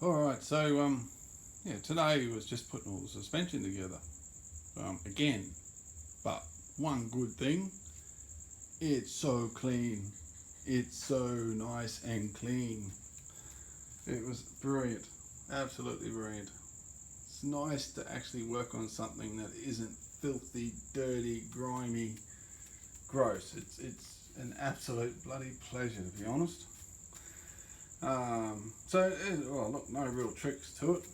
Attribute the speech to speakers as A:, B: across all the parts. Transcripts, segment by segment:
A: Alright, so yeah, today was just putting all the suspension together. Again, but one good thing, it's so clean. It's so nice and clean. It was brilliant. Absolutely brilliant. It's nice to actually work on something that isn't filthy, dirty, grimy, gross. It's an absolute bloody pleasure, to be honest. Well, look, no real tricks to it.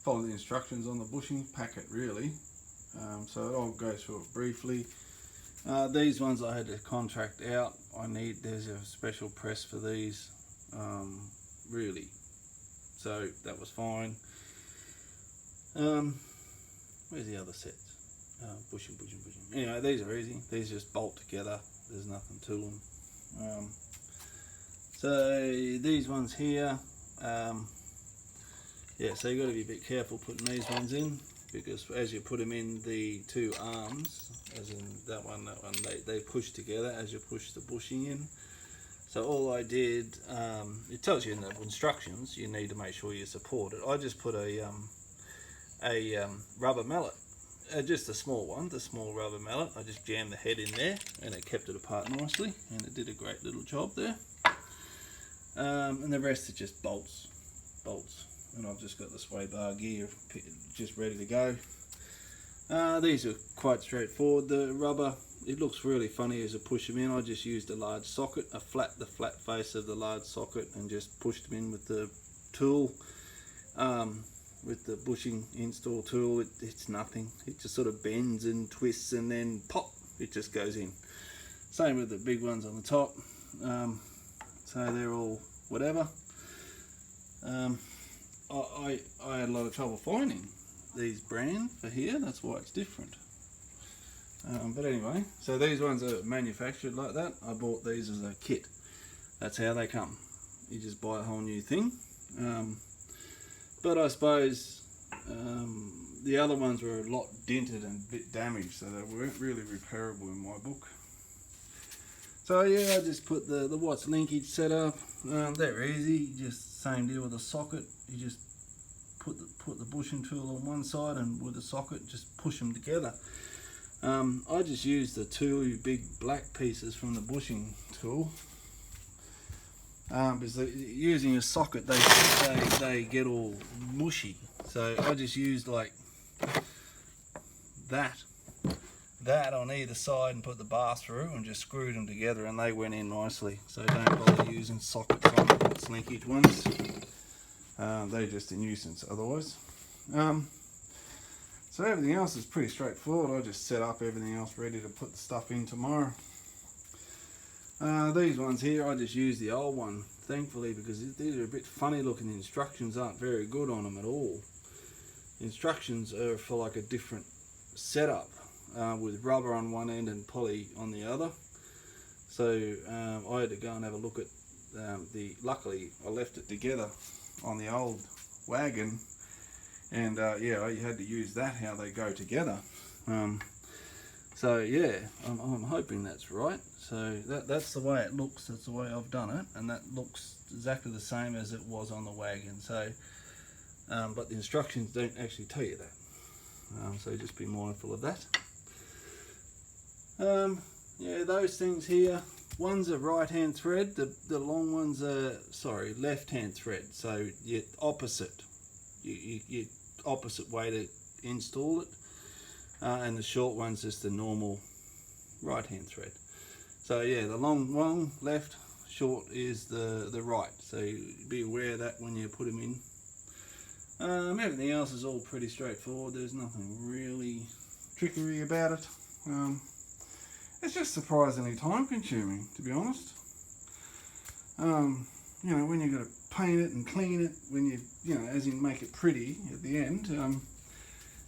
A: Follow the instructions on the bushing packet, really. So I'll go through it briefly. These ones I had to contract out. There's a special press for these, really. So that was fine. Where's the other sets? Bushing. Anyway, these are easy. These just bolt together. There's nothing to them. So these ones here, yeah, so you've got to be a bit careful putting these ones in, because as you put them in, the two arms, as in that one, they push together as you push the bushing in. So all I did, it tells you in the instructions, you need to make sure you support it. I just put a rubber mallet, just a small one, the small rubber mallet. I just jammed the head in there and it kept it apart nicely, and it did a great little job there. And the rest are just bolts, and I've just got the sway bar gear just ready to go. These are quite straightforward. The rubber, it looks really funny as I push them in. I just used a large socket, the flat face of the large socket, and just pushed them in with the tool, with the bushing install tool. It's nothing. It just sort of bends and twists, and then pop, it just goes in. Same with the big ones on the top. So they're all whatever. I had a lot of trouble finding these brand for here. That's why it's different. But anyway, so these ones are manufactured like that. I bought these as a kit. That's how they come. You just buy a whole new thing. But I suppose the other ones were a lot dented and a bit damaged, so they weren't really repairable in my book. So yeah, I just put the Watts linkage set up. They're easy. Just same deal with the socket. You just put the bushing tool on one side, and with the socket just push them together. I just used the two big black pieces from the bushing tool, because using a socket they get all mushy. So I just used like that on either side and put the bar through and just screwed them together, and they went in nicely. So don't bother using sockets on the Watts linkage ones. They're just a nuisance otherwise. So everything else is pretty straightforward. I just set up everything else ready to put the stuff in tomorrow. These ones here, I just used the old one, thankfully, because these are a bit funny looking. The instructions aren't very good on them at all. The instructions are for like a different setup, with rubber on one end and poly on the other. So I had to go and have a look at luckily I left it together on the old wagon, and yeah, I had to use that, how they go together. So yeah, I'm hoping that's right. So that's the way it looks. That's the way I've done it, and that looks exactly the same as it was on the wagon. So but the instructions don't actually tell you that, so just be mindful of that. Yeah, those things here, one's a right hand thread, the long ones are, sorry, left hand thread, so you opposite way to install it, and the short one's just the normal right hand thread. So yeah, the long left, short is the right, so be aware of that when you put them in. Everything else is all pretty straightforward. There's nothing really trickery about it. It's just surprisingly time consuming, to be honest. You know, when you've got to paint it and clean it, when you know, as in make it pretty at the end,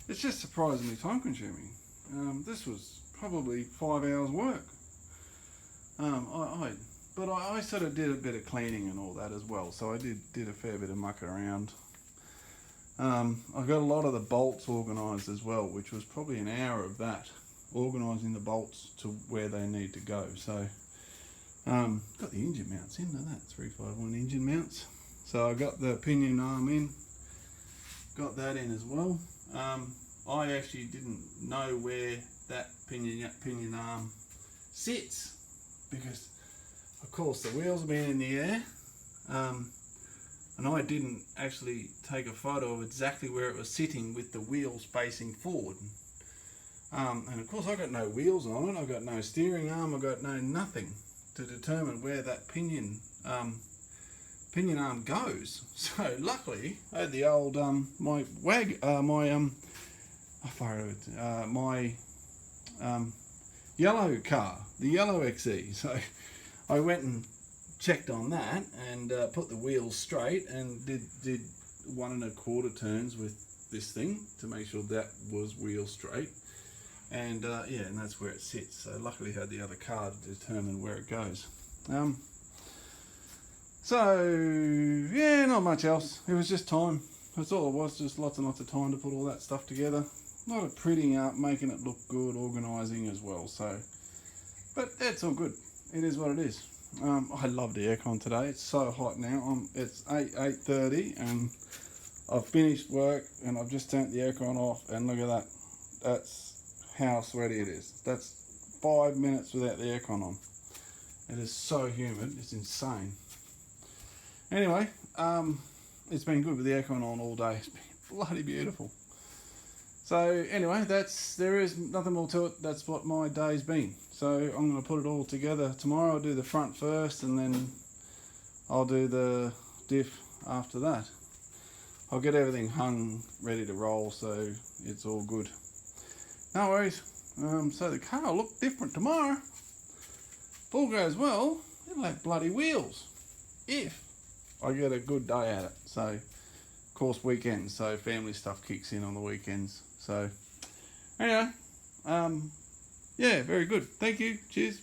A: it's just surprisingly time consuming. This was probably 5 hours work. But I sort of did a bit of cleaning and all that as well, so I did a fair bit of muck around. I've got a lot of the bolts organised as well, which was probably an hour of that, organising the bolts to where they need to go. So got the engine mounts in, look at that, 351 engine mounts. So I got the pinion arm in, got that in as well. I actually didn't know where that pinion arm sits because of course the wheels have been in the air, and I didn't actually take a photo of exactly where it was sitting with the wheels facing forward. And of course I got no wheels on it, I got no steering arm, I got no nothing to determine where that pinion arm goes. So luckily I had the old my yellow car, the yellow XE. So I went and checked on that and put the wheels straight and did 1 1/4 turns with this thing to make sure that was wheel straight. And yeah, and that's where it sits. So luckily I had the other car to determine where it goes. So yeah, not much else. It was just time. That's all it was, just lots and lots of time to put all that stuff together. A lot of prettying up, making it look good, organising as well. So, but that's all good. It is what it is. I love the aircon today. It's so hot now. It's 8:30 and I've finished work and I've just turned the aircon off, and look at that. That's how sweaty it is. That's 5 minutes without the aircon on. It is so humid, it's insane. Anyway, it's been good with the aircon on all day. It's been bloody beautiful. So anyway, there is nothing more to it. That's what my day's been. So I'm going to put it all together tomorrow. I'll do the front first and then I'll do the diff after that. I'll get everything hung, ready to roll, so it's all good. No worries. So the car will look different tomorrow. If all goes well, it'll have bloody wheels. If I get a good day at it. So, of course, weekends. So family stuff kicks in on the weekends. So, anyway, yeah, very good. Thank you. Cheers.